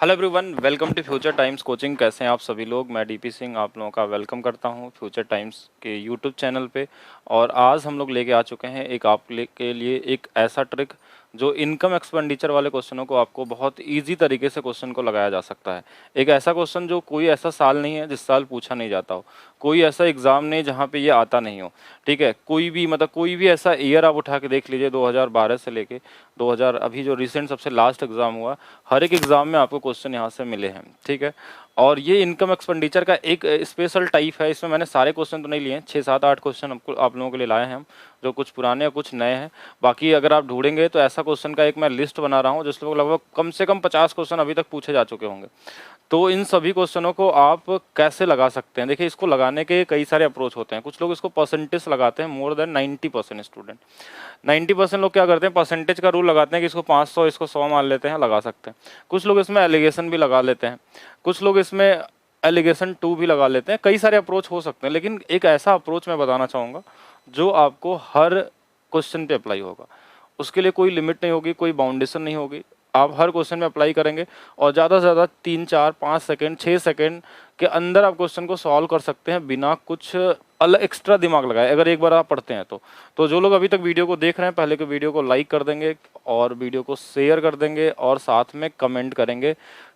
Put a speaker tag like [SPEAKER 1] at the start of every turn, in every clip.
[SPEAKER 1] Hello everyone, welcome to Future Times Coaching. कैसे हैं आप सभी लोग? मैं डीपी सिंह आप लोगों का वेलकम करता हूं फ्यूचर टाइम्स के यूट्यूब चैनल पे। और आज हम लोग लेके आ चुके हैं के लिए एक ऐसा ट्रिक जो इनकम एक्सपेंडिचर वाले क्वेश्चनों को आपको बहुत इजी तरीके से क्वेश्चन को लगाया जा सकता है। एक ऐसा क्वेश्चन जो कोई ऐसा साल नहीं है जिस साल पूछा नहीं जाता हो, कोई ऐसा एग्ज़ाम नहीं जहाँ पे ये आता नहीं हो। ठीक है, कोई भी ऐसा ईयर आप उठा के देख लीजिए 2012 से लेके 2000 अभी जो रिसेंट सबसे लास्ट एग्ज़ाम हुआ, हर एक एग्ज़ाम में आपको क्वेश्चन यहाँ से मिले हैं। ठीक है, और ये इनकम एक्सपेंडिचर का एक स्पेशल टाइप है। इसमें मैंने सारे क्वेश्चन तो नहीं लिए हैं, 6 7 8 क्वेश्चन आपको आप लोगों के लिए लाए हैं हम, जो कुछ पुराने और कुछ नए हैं। बाकी अगर आप ढूंढेंगे तो ऐसा क्वेश्चन का एक मैं लिस्ट बना रहा हूँ जिसमें लगभग कम से कम 50 क्वेश्चन अभी तक पूछे जा चुके होंगे। तो इन सभी क्वेश्चनों को आप कैसे लगा सकते हैं? देखिए, इसको लगाने के कई सारे अप्रोच होते हैं। कुछ लोग इसको परसेंटेज लगाते हैं, मोर देन 90% स्टूडेंट 90% लोग क्या करते हैं, परसेंटेज का रूल लगाते हैं कि इसको 500 इसको 100 मान लेते हैं, लगा सकते हैं। कुछ लोग इसमें एलिगेशन भी लगा लेते हैं, कुछ लोग इसमें एलिगेशन 2 भी लगा लेते हैं। कई सारे अप्रोच हो सकते हैं, लेकिन एक ऐसा अप्रोच मैं बताना चाहूँगा जो आपको हर क्वेश्चन पे अप्लाई होगा। उसके लिए कोई लिमिट नहीं होगी, कोई बाउंडेशन नहीं होगी। आप हर क्वेश्चन में अप्लाई करेंगे और ज़्यादा से ज़्यादा 3 4 5 सेकंड 6 सेकंड के अंदर आप क्वेश्चन को सॉल्व कर सकते हैं बिना कुछ अलग एक्स्ट्रा दिमाग लगाए, अगर एक बार आप पढ़ते हैं तो जो लोग अभी तक वीडियो को देख रहे हैं, पहले के वीडियो को लाइक कर देंगे और वीडियो को शेयर कर देंगे और साथ में कमेंट करेंगे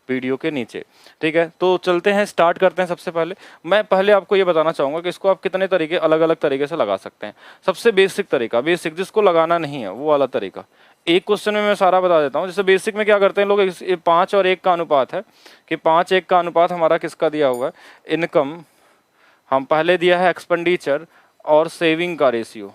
[SPEAKER 1] वीडियो के नीचे। ठीक है, तो चलते हैं, स्टार्ट करते हैं। सबसे पहले मैं आपको ये बताना चाहूँगा कि इसको आप कितने तरीके अलग अलग तरीके से लगा सकते हैं। सबसे बेसिक तरीका, बेसिक जिसको लगाना नहीं है वो वाला तरीका, एक क्वेश्चन में मैं सारा बता देता हूँ। जैसे बेसिक में क्या करते हैं लोग, 5 और 1 का अनुपात है कि 5 1 का अनुपात हमारा किसका दिया हुआ है, इनकम हम पहले दिया है, एक्सपेंडिचर और सेविंग का रेशियो।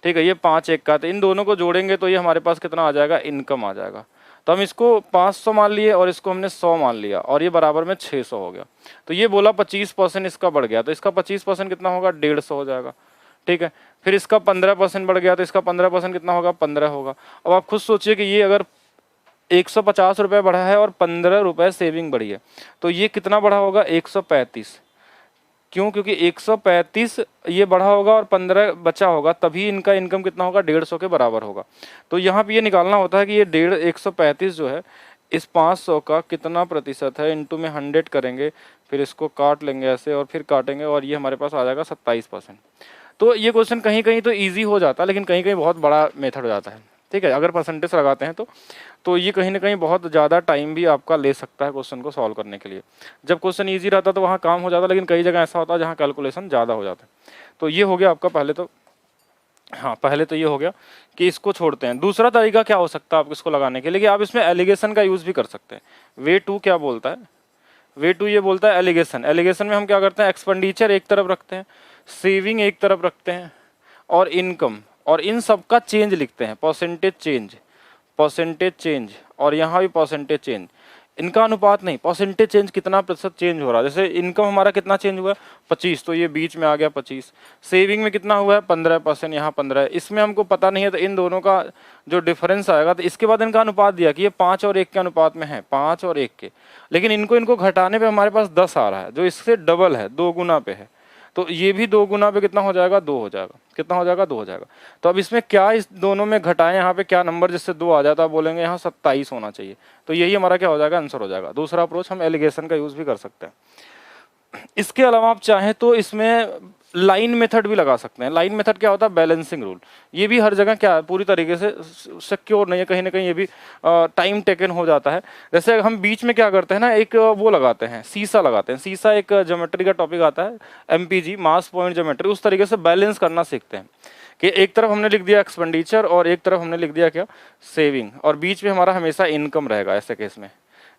[SPEAKER 1] ठीक है, ये 5 1 का, तो इन दोनों को जोड़ेंगे तो ये हमारे पास कितना आ जाएगा, इनकम आ जाएगा। तो हम इसको 500 मान लिए और इसको हमने 100 मान लिया और ये बराबर में 600 हो गया। तो ये बोला 25% इसका बढ़ गया, तो इसका 25% कितना होगा, 150 हो जाएगा। ठीक है, फिर इसका 15% बढ़ गया तो इसका 15% कितना होगा, 15 होगा। अब आप खुद सोचिए कि ये अगर 150 रुपये बढ़ा है और 15 रुपये सेविंग बढ़ी है, तो ये कितना बढ़ा होगा, 135। क्यों? क्योंकि 135 ये बढ़ा होगा और 15 बचा होगा, तभी इनका इनकम कितना होगा, 150 के बराबर होगा। तो यहाँ पे ये निकालना होता है कि ये 135 जो है इस 500 का कितना प्रतिशत है, इनटू में 100 करेंगे, फिर इसको काट लेंगे ऐसे और फिर काटेंगे और ये हमारे पास आ जाएगा 27%। तो ये क्वेश्चन कहीं कहीं तो ईजी हो जाता है, लेकिन कहीं कहीं बहुत बड़ा मेथड हो जाता है। ठीक है, अगर परसेंटेज लगाते हैं तो ये कहीं ना कहीं बहुत ज़्यादा टाइम भी आपका ले सकता है क्वेश्चन को सॉल्व करने के लिए। जब क्वेश्चन ईजी रहता तो वहाँ काम हो जाता, लेकिन कई जगह ऐसा होता है जहाँ कैलकुलेशन ज़्यादा हो जाता है। तो ये हो गया आपका पहले तो ये हो गया कि इसको छोड़ते हैं। दूसरा तरीका क्या हो सकता है आपको इसको लगाने के लिए, कि आप इसमें एलिगेशन का यूज़ भी कर सकते हैं। वे टू क्या बोलता है, वे टू ये बोलता है एलिगेशन। एलिगेशन में हम क्या करते हैं, एक्सपेंडिचर एक तरफ रखते हैं, सेविंग एक तरफ रखते हैं और इनकम, और इन सब का चेंज लिखते हैं, परसेंटेज चेंज और यहाँ भी परसेंटेज चेंज। इनका अनुपात नहीं, परसेंटेज चेंज कितना प्रतिशत चेंज हो रहा है। जैसे इनकम हमारा कितना चेंज हुआ है, 25, तो ये बीच में आ गया 25। सेविंग में कितना हुआ है, 15%, यहाँ 15 है। इसमें हमको पता नहीं है, तो इन दोनों का जो डिफरेंस आएगा, तो इसके बाद इनका अनुपात दिया कि ये 5 और 1 के अनुपात में है, 5 और 1 के, लेकिन इनको घटाने पर हमारे पास 10 आ रहा है, जो इससे डबल है, 2 गुना पे है। तो ये भी 2 गुना पे कितना हो जाएगा, 2 हो जाएगा। कितना हो जाएगा, 2 हो जाएगा। तो अब इसमें क्या, इस दोनों में घटाएं, यहाँ पे क्या नंबर जिससे 2 आ जाता है, बोलेंगे यहाँ 27 होना चाहिए। तो यही हमारा क्या हो जाएगा, आंसर हो जाएगा। दूसरा अप्रोच हम एलिगेशन का यूज भी कर सकते हैं। इसके अलावा आप चाहें तो इसमें लाइन मेथड भी लगा सकते हैं। लाइन मेथड क्या होता है, बैलेंसिंग रूल। ये भी हर जगह क्या है, पूरी तरीके से सिक्योर नहीं है, कहीं ना कहीं ये भी टाइम टेकन हो जाता है। जैसे हम बीच में क्या करते हैं ना, एक वो लगाते हैं, सीसा लगाते हैं। सीसा एक ज्योमेट्री का टॉपिक आता है, एमपीजी, मास पॉइंट ज्योमेट्री। उस तरीके से बैलेंस करना सीखते हैं कि एक तरफ हमने लिख दिया एक्सपेंडिचर और एक तरफ हमने लिख दिया क्या, सेविंग, और बीच में हमारा हमेशा इनकम रहेगा। ऐसे केस में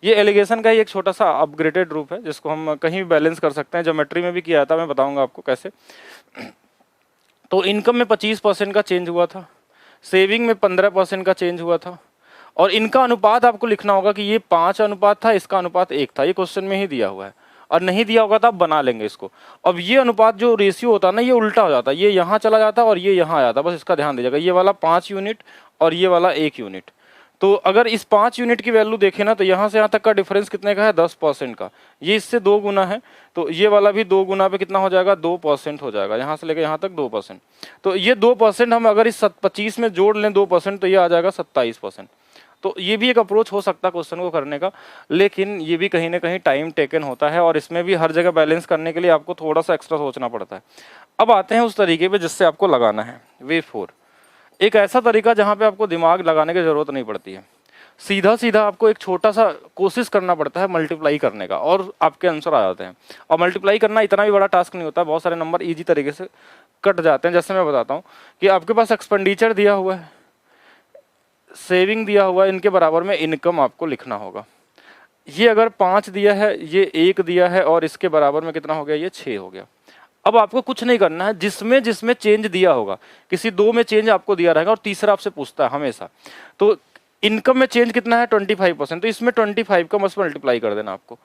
[SPEAKER 1] ये एलिगेशन का ही एक छोटा सा अपग्रेडेड रूप है, जिसको हम कहीं भी बैलेंस कर सकते हैं। ज्योमेट्री में भी किया था, मैं बताऊंगा आपको कैसे। तो इनकम में 25% का चेंज हुआ था, सेविंग में 15% का चेंज हुआ था, और इनका अनुपात आपको लिखना होगा कि ये 5 अनुपात था, इसका अनुपात 1 था। ये क्वेश्चन में ही दिया हुआ है, और नहीं दिया होगा तो आप बना लेंगे इसको। अब ये अनुपात जो रेशियो होता है ना, ये उल्टा हो जाता है, ये यहाँ चला जाता है और ये यहाँ आ जाता है। बस इसका ध्यान दीजिएगा, ये वाला 5 यूनिट और ये वाला 1 यूनिट। तो अगर इस 5 यूनिट की वैल्यू देखें ना, तो यहाँ से यहाँ तक का डिफरेंस कितने का है, 10% का। ये इससे 2 गुना है, तो ये वाला भी 2 गुना पे कितना हो जाएगा, 2% हो जाएगा। यहाँ से लेकर यहाँ तक 2%। तो ये 2% हम अगर इस 25 में जोड़ लें 2%, तो ये आ जाएगा 27%। तो ये भी एक अप्रोच हो सकता है क्वेश्चन को करने का, लेकिन ये भी कहीं ना कहीं टाइम टेकन होता है और इसमें भी हर जगह बैलेंस करने के लिए आपको थोड़ा सा एक्स्ट्रा सोचना पड़ता है। अब आते हैं उस तरीके पे जिससे आपको लगाना है। वे 4 एक ऐसा तरीका जहाँ पे आपको दिमाग लगाने की जरूरत नहीं पड़ती है, सीधा सीधा आपको एक छोटा सा कोशिश करना पड़ता है मल्टीप्लाई करने का और आपके आंसर आ जाते हैं। और मल्टीप्लाई करना इतना भी बड़ा टास्क नहीं होता, बहुत सारे नंबर इजी तरीके से कट जाते हैं। जैसे मैं बताता हूँ कि आपके पास एक्सपेंडिचर दिया हुआ है, सेविंग दिया हुआ है, इनके बराबर में इनकम आपको लिखना होगा। ये अगर 5 दिया है, ये 1 दिया है और इसके बराबर में कितना हो गया, ये 6 हो गया। अब आपको कुछ नहीं करना है, जिसमें जिसमें चेंज दिया होगा, किसी 2 में चेंज आपको दिया रहेगा और तीसरा आपसे पूछता है हमेशा, तो इनकम में चेंज कितना है 25%, तो इसमें 25 का मस्त मल्टीप्लाई कर देना आपको।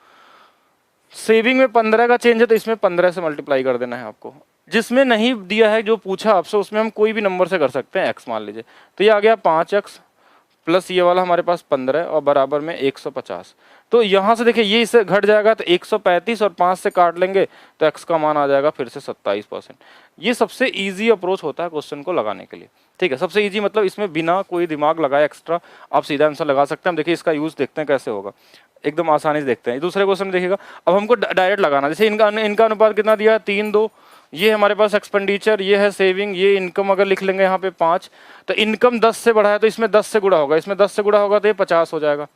[SPEAKER 1] सेविंग में 15 का चेंज है तो इसमें 15 से मल्टीप्लाई कर देना है आपको। जिसमें नहीं दिया है, जो पूछा आपसे, उसमें हम कोई भी नंबर से कर सकते हैं, एक्स मान लीजिए, तो ये आ गया 5x प्लस ये वाला हमारे पास 15 और बराबर में 150। तो यहाँ से देखिए ये इससे घट जाएगा तो 135 और 5 से काट लेंगे तो x का मान आ जाएगा फिर से 27%। ये सबसे इजी अप्रोच होता है क्वेश्चन को लगाने के लिए, ठीक है। सबसे इजी मतलब इसमें बिना कोई दिमाग लगाए एक्स्ट्रा आप सीधा आंसर लगा सकते हैं। देखिए इसका यूज देखते हैं कैसे होगा, एकदम आसानी से देखते हैं। दूसरे क्वेश्चन में देखिएगा, अब हमको डायरेक्ट लगाना, जैसे इनका अनुपात कितना दिया है 3:2, ये हमारे पास एक्सपेंडिचर, ये है सेविंग, ये इनकम अगर लिख लेंगे यहाँ पे 5, तो इनकम 10 से बढ़ा है तो इसमें 10 से गुणा होगा, इसमें 10 से गुणा होगा तो ये 50 हो जाएगा।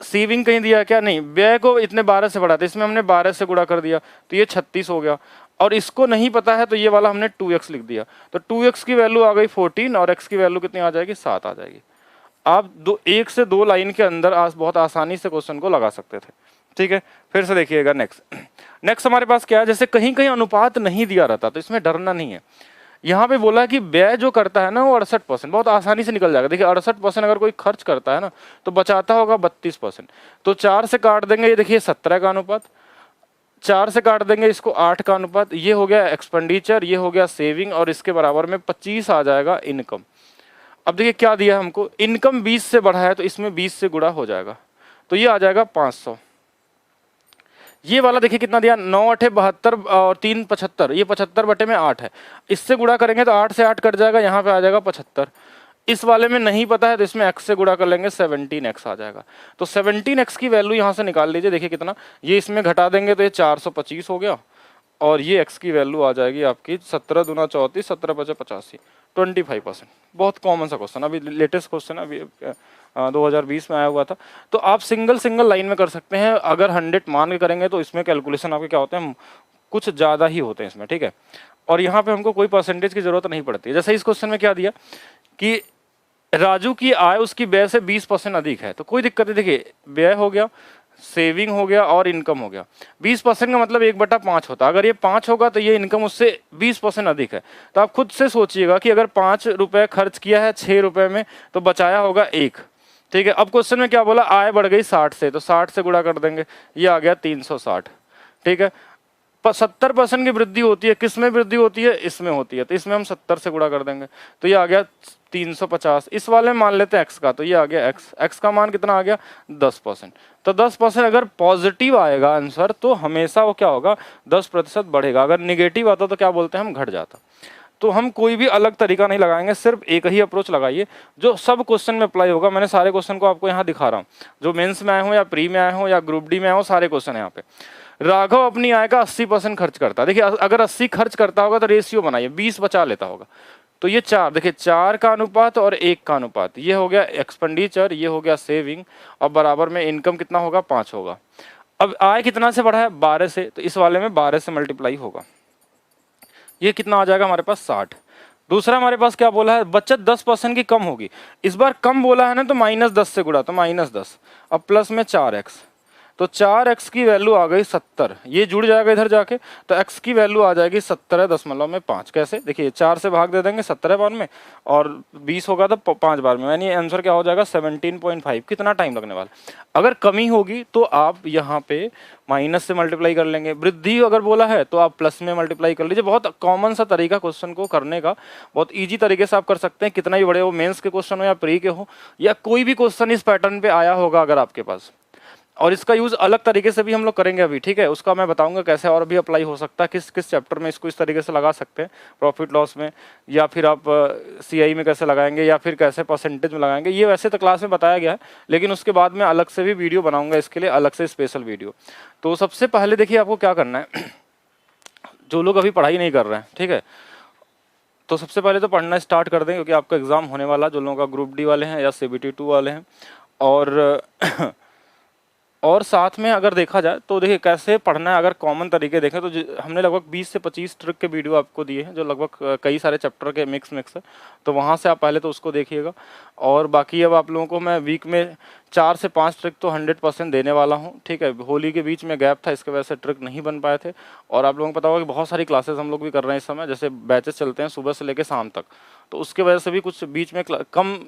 [SPEAKER 1] सेविंग कहीं दिया है क्या, नहीं, व्यय को इतने 12 से बढ़ा था, इसमें हमने 12 से गुणा कर दिया तो ये 36 हो गया। और इसको नहीं पता है तो ये वाला हमने 2x लिख दिया, तो 2x की वैल्यू आ गई 14 और x की वैल्यू कितनी आ जाएगी, 7 आ जाएगी। आप 1 से 2 लाइन के अंदर बहुत आसानी से क्वेश्चन को लगा सकते थे, ठीक है। फिर से देखिएगा नेक्स्ट हमारे पास क्या है, जैसे कहीं कहीं अनुपात नहीं दिया रहता तो इसमें डरना नहीं है। यहाँ पे बोला कि व्यय जो करता है ना वो 68%, बहुत आसानी से निकल जाएगा। देखिए 68% अगर कोई खर्च करता है ना तो बचाता होगा 32%, तो 4 से काट देंगे, ये देखिए 17 का अनुपात, 4 से काट देंगे इसको 8 का अनुपात, ये हो गया एक्सपेंडिचर, ये हो गया सेविंग और इसके बराबर में 25 आ जाएगा इनकम। अब देखिए क्या दिया हमको, इनकम 20 से बढ़ा है तो इसमें 20 से गुणा हो जाएगा, तो ये आ जाएगा 500। ये वाला देखिए कितना दिया, 9 8 72 और 3 75, ये 75 बटे में 8 है, इससे गुणा करेंगे तो 8 से 8 कट जाएगा, यहाँ पे आ जाएगा 75। इस वाले में नहीं पता है तो इसमें x से गुणा कर लेंगे, 17x आ जाएगा। तो 17x की वैल्यू यहाँ से निकाल लीजिए, देखिए कितना, ये इसमें घटा देंगे तो ये 425 हो गया और ये x की वैल्यू आ जाएगी आपकी 17 दूना 34, 17 पचे 85, 25%। बहुत कॉमन सा क्वेश्चन, अभी लेटेस्ट क्वेश्चन अभी 2020 में आया हुआ था। तो आप सिंगल लाइन में कर सकते हैं, अगर 100 मान के करेंगे तो इसमें कैलकुलेशन आपके क्या होते हैं, कुछ ज़्यादा ही होते हैं इसमें, ठीक है। और यहाँ पे हमको कोई परसेंटेज की जरूरत नहीं पड़ती है। जैसे इस क्वेश्चन में क्या दिया कि राजू की आय उसकी व्यय से 20% अधिक है, तो कोई दिक्कत नहीं। देखिए व्यय हो गया, सेविंग हो गया और इनकम हो गया, 20% का मतलब 1/5 होता है। अगर ये 5 होगा तो ये इनकम उससे 20% अधिक है। तो आप खुद से सोचिएगा कि अगर 5 रुपए खर्च किया है 6 रुपए में तो बचाया होगा 1, ठीक है। अब क्वेश्चन में क्या बोला, आय बढ़ गई 60 से, तो 60 से गुणा कर देंगे, ये आ गया 360, ठीक है। 70% की वृद्धि होती है, किस में वृद्धि होती है, इसमें होती है, तो इसमें हम 70 से गुणा कर देंगे तो ये आ गया 350। इस वाले में मान लेते हैं x का, तो ये आ गया x का मान कितना आ गया 10%। तो 10% अगर पॉजिटिव आएगा आंसर तो हमेशा वो क्या होगा 10% बढ़ेगा, अगर निगेटिव आता तो क्या बोलते हैं हम, घट जाता। तो हम कोई भी अलग तरीका नहीं लगाएंगे, सिर्फ एक ही अप्रोच लगाइए जो सब क्वेश्चन में अप्लाई होगा। मैंने सारे क्वेश्चन को आपको यहाँ दिखा रहा हूँ, जो मेंस में आए हो या प्री में आए हो या ग्रुप डी में आए हो, सारे क्वेश्चन यहाँ पे। राघव अपनी आय का 80% खर्च करता है। देखिए अगर 80 खर्च करता होगा तो रेशियो बनाइए, 20 बचा लेता होगा, तो ये 4, देखिए 4 का अनुपात और 1 का अनुपात, ये हो गया एक्सपेंडिचर, ये हो गया सेविंग और बराबर में इनकम कितना होगा 5 होगा। अब आय कितना से बढ़ा है 12 से, तो इस वाले में 12 से मल्टीप्लाई होगा, ये कितना आ जाएगा हमारे पास 60। दूसरा हमारे पास क्या बोला है, बचत 10% की कम होगी। इस बार कम बोला है ना तो -10 से गुणा, तो -10, अब प्लस में 4x, तो 4x की वैल्यू आ गई 70, ये जुड़ जाएगा इधर जाके, तो x की वैल्यू आ जाएगी 17.5। कैसे, देखिए 4 से भाग दे देंगे 17 बार में और 20 होगा तो 5 बार में, यानी आंसर क्या हो जाएगा 17.5। कितना टाइम लगने वाला। अगर कमी होगी तो आप यहाँ पे माइनस से मल्टीप्लाई कर लेंगे, वृद्धि अगर बोला है तो आप प्लस में मल्टीप्लाई कर लीजिए। बहुत कॉमन सा तरीका क्वेश्चन को करने का, बहुत ईजी तरीके से आप कर सकते हैं, कितना ही बड़े हो, मेंस के क्वेश्चन हो या प्री के हो या कोई भी क्वेश्चन इस पैटर्न पे आया होगा अगर आपके पास। और इसका यूज़ अलग तरीके से भी हम लोग करेंगे अभी, ठीक है, उसका मैं बताऊंगा कैसे और भी अप्लाई हो सकता है, किस किस चैप्टर में इसको इस तरीके से लगा सकते हैं प्रॉफिट लॉस में, या फिर आप सीआई में कैसे लगाएंगे, या फिर कैसे परसेंटेज में लगाएंगे। ये वैसे तो क्लास में बताया गया है, लेकिन उसके बाद मैं अलग से भी वीडियो बनाऊंगा इसके लिए, अलग से स्पेशल वीडियो। तो सबसे पहले देखिए आपको क्या करना है जो लोग अभी पढ़ाई नहीं कर रहे हैं, ठीक है, तो सबसे पहले तो पढ़ना स्टार्ट कर दें, क्योंकि आपका एग्ज़ाम होने वाला, जो लोगों का ग्रुप डी वाले हैं या CBT 2 वाले हैं। और और साथ में अगर देखा जाए तो देखिए कैसे पढ़ना है, अगर कॉमन तरीके देखें तो हमने लगभग 20 से 25 ट्रिक के वीडियो आपको दिए हैं, जो लगभग कई सारे चैप्टर के मिक्स है, तो वहाँ से आप पहले तो उसको देखिएगा। और बाकी अब आप लोगों को मैं वीक में 4 से 5 ट्रिक तो 100% देने वाला हूँ, ठीक है। होली के बीच में गैप था, इसके वजह से ट्रिक नहीं बन पाए थे। और आप लोगों को पता होगा कि बहुत सारी क्लासेस हम लोग भी कर रहे हैं इस समय, जैसे बैचेस चलते हैं सुबह से लेकर शाम तक, तो उसके वजह से भी कुछ बीच में कम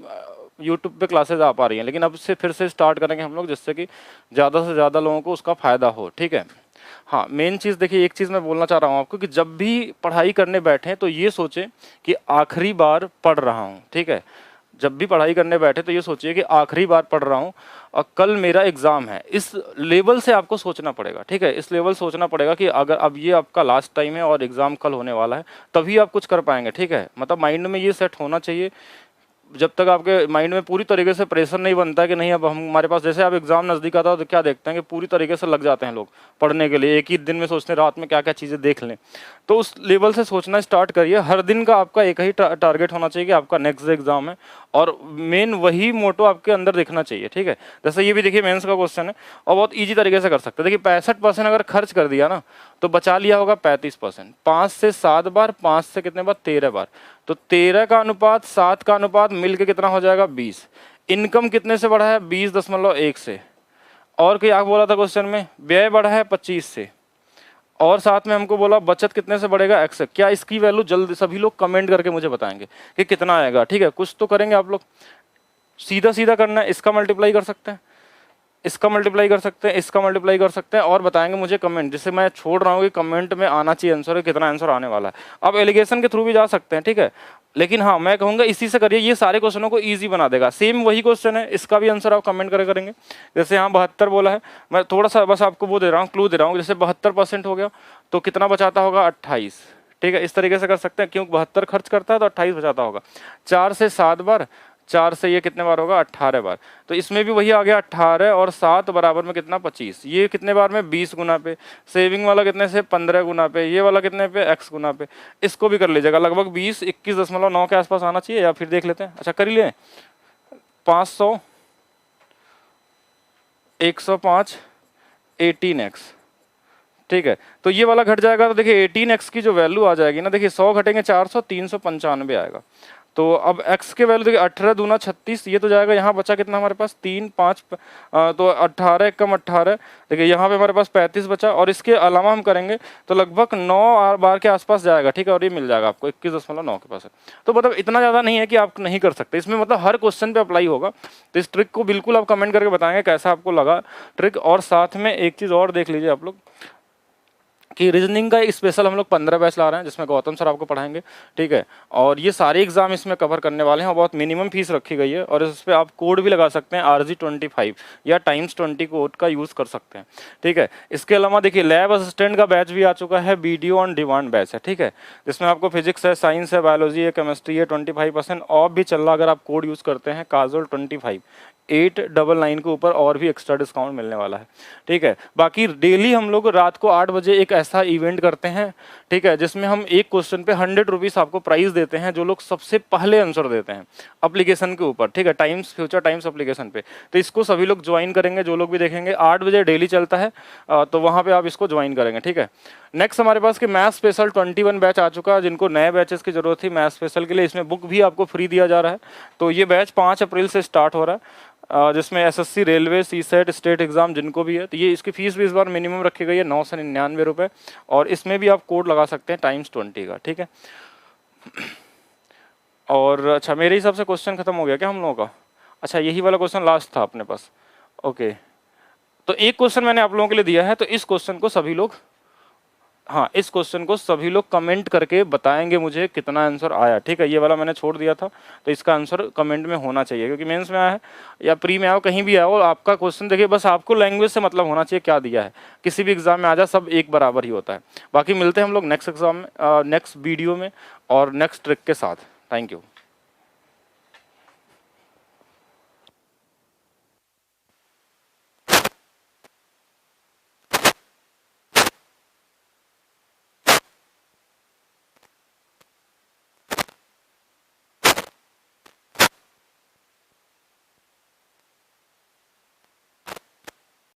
[SPEAKER 1] यूट्यूब पे क्लासेस आ पा रही हैं, लेकिन अब से फिर से स्टार्ट करेंगे हम लोग, जिससे कि ज़्यादा से ज़्यादा लोगों को उसका फ़ायदा हो, ठीक है। हाँ, मेन चीज़ देखिए, एक चीज़ मैं बोलना चाह रहा हूँ आपको कि जब भी पढ़ाई करने बैठें तो ये सोचें कि आखिरी बार पढ़ रहा हूँ, ठीक है। जब भी पढ़ाई करने बैठे तो ये सोचिए कि आखिरी बार पढ़ रहा हूँ और कल मेरा एग्ज़ाम है। इस लेवल से आपको सोचना पड़ेगा, ठीक है, इस लेवल सोचना पड़ेगा कि अगर अब ये आपका लास्ट टाइम है और एग्ज़ाम कल होने वाला है, तभी आप कुछ कर पाएंगे, ठीक है। मतलब माइंड में ये सेट होना चाहिए। जब तक आपके माइंड में पूरी तरीके से प्रेशर नहीं बनता कि नहीं अब हम हमारे पास, जैसे आप एग्जाम नज़दीक आता है तो क्या देखते हैं कि पूरी तरीके से लग जाते हैं लोग पढ़ने के लिए, एक ही दिन में सोचते हैं रात में क्या क्या चीज़ें देख लें। तो उस लेवल से सोचना स्टार्ट करिए। हर दिन का आपका एक ही टारगेट होना चाहिए कि आपका नेक्स्ट एग्जाम है, और मेन वही मोटो आपके अंदर दिखना चाहिए, ठीक है। जैसे ये भी देखिए मेंस का क्वेश्चन है और बहुत ईजी तरीके से कर सकते हैं। देखिए 65% अगर खर्च कर दिया ना तो बचा लिया होगा 35%। 5 से 7 बार, 5 से कितने बार, 13 बार, तो 13 का अनुपात 7 का अनुपात मिलके कितना हो जाएगा, 20। इनकम कितने से बढ़ा है, 20.1 से। और क्या बोला था क्वेश्चन में, व्यय बढ़ा है 25 से, और साथ में हमको बोला बचत कितने से बढ़ेगा, x से। क्या इसकी वैल्यू जल्द सभी लोग कमेंट करके मुझे बताएंगे कि कितना आएगा, ठीक है। कुछ तो करेंगे आप लोग, सीधा सीधा करना है, इसका मल्टीप्लाई कर सकते हैं, इसका मल्टीप्लाई कर सकते हैं, इसका मल्टीप्लाई कर सकते हैं, और बताएंगे मुझे कमेंट, जिससे मैं छोड़ रहा हूँ कि कमेंट में आना चाहिए आंसर, कितना आंसर आने वाला है। अब एलिगेशन के थ्रू भी जा सकते हैं, ठीक है, लेकिन हाँ मैं कहूँगा इसी से करिए, ये सारे क्वेश्चनों को इजी बना देगा। सेम वही क्वेश्चन है, इसका भी आंसर आप कमेंट करेंगे। जैसे यहाँ 72 बोला है, मैं थोड़ा सा बस आपको वो दे रहा हूँ, क्लू दे रहा हूँ। जैसे 72% हो गया तो कितना बचाता होगा, 28, ठीक है। इस तरीके से कर सकते हैं, क्योंकि 72 खर्च करता है तो 28 बचाता होगा। 4 से 7 बार, 4 से ये कितने बार होगा, 18 बार, तो इसमें भी वही आ गया 18 और 7 बराबर में कितना, 25। ये कितने बार में, 20 गुना पे। सेविंग वाला कितने से, 15 गुना पे। ये वाला कितने पे, x गुना पे। इसको भी कर लीजिएगा, लगभग 20 21.9 के आसपास आना चाहिए, या फिर देख लेते हैं, अच्छा कर ही लें, 500, 105, 18x, ठीक है। तो ये वाला घट जाएगा, तो देखिए 18x की जो वैल्यू आ जाएगी ना, देखिए 100 घटेंगे 400, 395 आएगा। तो अब x के वैल्यू देखिए 18 दूना 36, ये तो जाएगा, यहाँ बचा कितना हमारे पास, 3 5, तो 18 कम 18, देखिए यहाँ पे हमारे पास 35 बचा। और इसके अलावा हम करेंगे तो लगभग 9 बार के आसपास जाएगा, ठीक है, और ये मिल जाएगा आपको 21.9 के पास है। तो मतलब इतना ज़्यादा नहीं है कि आप नहीं कर सकते इसमें, मतलब हर क्वेश्चन पे अप्लाई होगा। तो इस ट्रिक को बिल्कुल आप कमेंट करके बताएंगे कैसा आपको लगा ट्रिक। और साथ में एक चीज़ और देख लीजिए आप लोग कि रीजनिंग का स्पेशल हम लोग 15 बैच ला रहे हैं, जिसमें गौतम सर आपको पढ़ाएंगे, ठीक है। और ये सारे एग्जाम इसमें कवर करने वाले हैं, और बहुत मिनिमम फीस रखी गई है। और इस पर आप कोड भी लगा सकते हैं, RG25 या ×20 कोड का यूज़ कर सकते हैं, ठीक है। इसके अलावा देखिए लैब असिस्टेंट का बैच भी आ चुका है, वीडियो ऑन डिमांड बैच है, ठीक है, जिसमें आपको फिजिक्स है, साइंस है, बायोलॉजी है, केमिस्ट्री है, 25% ऑफ भी चल रहा अगर आप कोड यूज़ करते हैं काजोल 25 899 के ऊपर, और भी एक्स्ट्रा डिस्काउंट मिलने वाला है, ठीक है। बाकी डेली हम लोग रात को 8 बजे एक ऐसा इवेंट करते हैं, ठीक है, जिसमें हम एक क्वेश्चन पे 100 रुपीज़ आपको प्राइस देते हैं, जो लोग सबसे पहले आंसर देते हैं एप्लीकेशन के ऊपर, ठीक है, टाइम्स फ्यूचर टाइम्स एप्लीकेशन पे। तो इसको सभी लोग ज्वाइन करेंगे, जो लोग भी देखेंगे, 8 बजे डेली चलता है, तो वहाँ पे आप इसको ज्वाइन करेंगे, ठीक है। नेक्स्ट हमारे पास कि मैथ स्पेशल 21 बैच आ चुका है, जिनको नए बैचेस की जरूरत थी मैथ स्पेशल के लिए, इसमें बुक भी आपको फ्री दिया जा रहा है। तो ये बैच 5 अप्रैल से स्टार्ट हो रहा है, जिसमें SSC, railway, CSAT, state exam जिनको भी है। तो ये इसकी फीस भी इस बार मिनिमम रखी गई है 999 रुपये, और इसमें भी आप कोड लगा सकते हैं ×20 का, ठीक है। और अच्छा मेरे हिसाब से क्वेश्चन खत्म हो गया क्या हम लोगों का? अच्छा यही वाला क्वेश्चन लास्ट था अपने पास, ओके। तो एक क्वेश्चन मैंने आप लोगों के लिए दिया है, तो इस क्वेश्चन को सभी लोग हाँ, इस क्वेश्चन को सभी लोग कमेंट करके बताएंगे मुझे कितना आंसर आया, ठीक है। ये वाला मैंने छोड़ दिया था, तो इसका आंसर कमेंट में होना चाहिए, क्योंकि मेंस में आया है या प्री में आया हो, कहीं भी आया हो, आपका क्वेश्चन देखिए, बस आपको लैंग्वेज से मतलब होना चाहिए क्या दिया है। किसी भी एग्जाम में आ जाए, सब एक बराबर ही होता है। बाकी मिलते हैं हम लोग नेक्स्ट एग्जाम में, नेक्स्ट वीडियो में और नेक्स्ट ट्रिक के साथ। Thank you.